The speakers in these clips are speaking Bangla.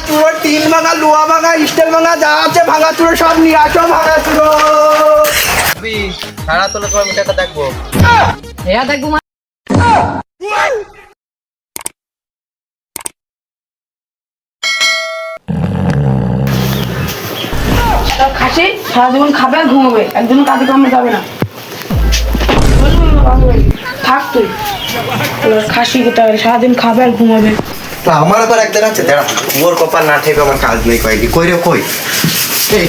চুরো, টিন ভাঙা, লোহা ভাঙা, স্টিল ভাঙা, যা আছে ভাঙা চুরো সব নিয়ে আসো ভাঙা চুরো। সারা তোলে তোমার মিটারটা দেখবো। দেখবো খাসি সারা জীবন খাবে আর ঘুমাবে, একজন কাজে কামে যাবে না। থাক তুই খাসি কোথায়, সারাদিন খাবে আর ঘুমাবে। আমার আবার একদিন আছে দাঁড়া, ওর কপাল না থেকে আমার কাজ নেই কয়েকদিন কই রে কই। এই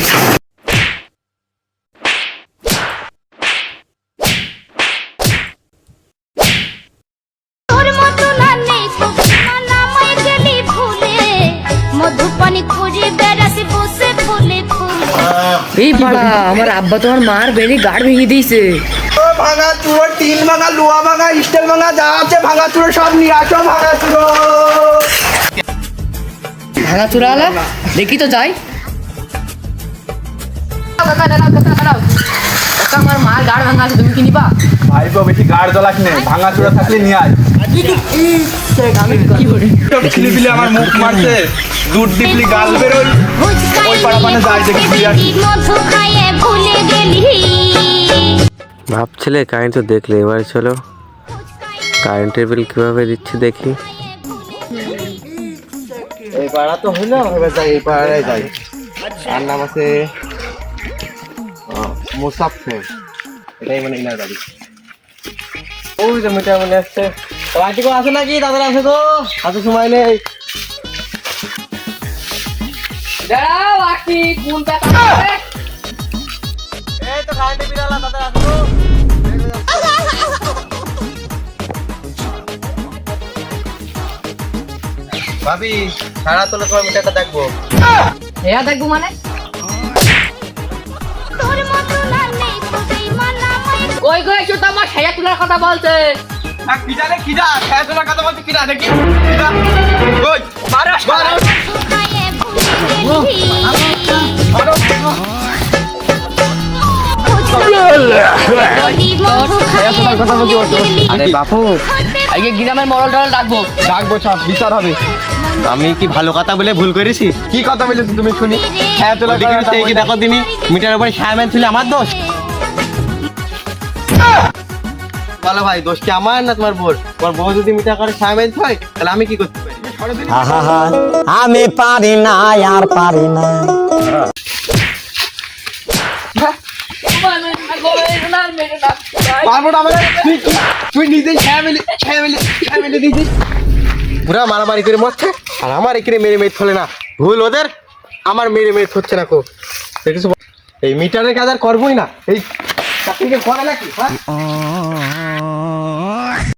এই পাড়া আমার আব্বা তোমার মার বেরি গাড় ভেঙে দিয়েছে। ভাঙা চুরো, টিন ভাঙা, লোহা ভাঙা, স্টিল ভাঙা, যা আছে ভাঙা চুরো সব নিয়ে আসো ভাঙা চুরো। ভাঙা চূড়া আলা দেখি তো যাই। আমার মার গাড় ভাঙা আছে, তুমি কি নিবা? ভাই তো বেশি গাড় দলাক নেই, ভাঙা চূড়া থাকলে নিয়ে আয়। ছিলি পিলে আমার মুখ মারছে, দুধ দিপলি গাল বেরোই, ওই পাড়া মানে যাই দেখি ভাবছিলে কারেন্ট তো দেখলে, এবার চলো কারেন্টের বিল কিভাবে দিচ্ছে দেখি। এই পাড়া তো হইলো, এবার যাই এই পাড়ায় যাই। আর নাম আছে মুসাফির, এটাই মানে ইনার গাড়ি। ওই যে মিটার মনে আসছে, পার্টি করে আছে নাকি? দাদার আছে তো, হাতে সময় নেই। দাঁড়াও আসি, কোনটা এই তো কারেন্টে বিড়ালা, দাদার আছে তো। ভাবি সারা তোলে তোমার মিটারটা দেখবো। দেখবো মানে কই কই এসো তো, আমার সায়া তোলার কথা বলছে। কিরা রে কিরা, খেয়ে তোলার কথা বলছি, কিরা দেখি কিরা ওই মারো মারো আরে বাপু, আজকে গ্রামের মরল টরল ডাকবো। ডাকবো, সব বিচার হবে। আমি কি ভালো কথা বলে ভুল করেছি? কি কথা বলেছো তুমি শুনি? খেয়ে তোলার ওদিকে কথা কি দেখো দিনি মিটারের উপরে সায়াম্যান ছিল, আমার দোষ? বলো ভাই, দোষ কি আমার না তোমার বউর? তোমার বউ যদি মিটার করে সায়াম্যান হয়, তাহলে আমি কি করতে পারি? আমি পারি না আর পারি না। পারবো না মানে তুই নিজেই ফ্যামিলি দিয়েছিস। পুরা মারামারি করে মরছে, আর আমার এখানে মেরে মেয়ে ফলে না। ভুল ওদের, আমার মেরে মেয়ে হচ্ছে না। কো দেখেছো, এই মিটারের কাজ আর করবোই না। এই চাকরিকে করে নাকি? হ্যাঁ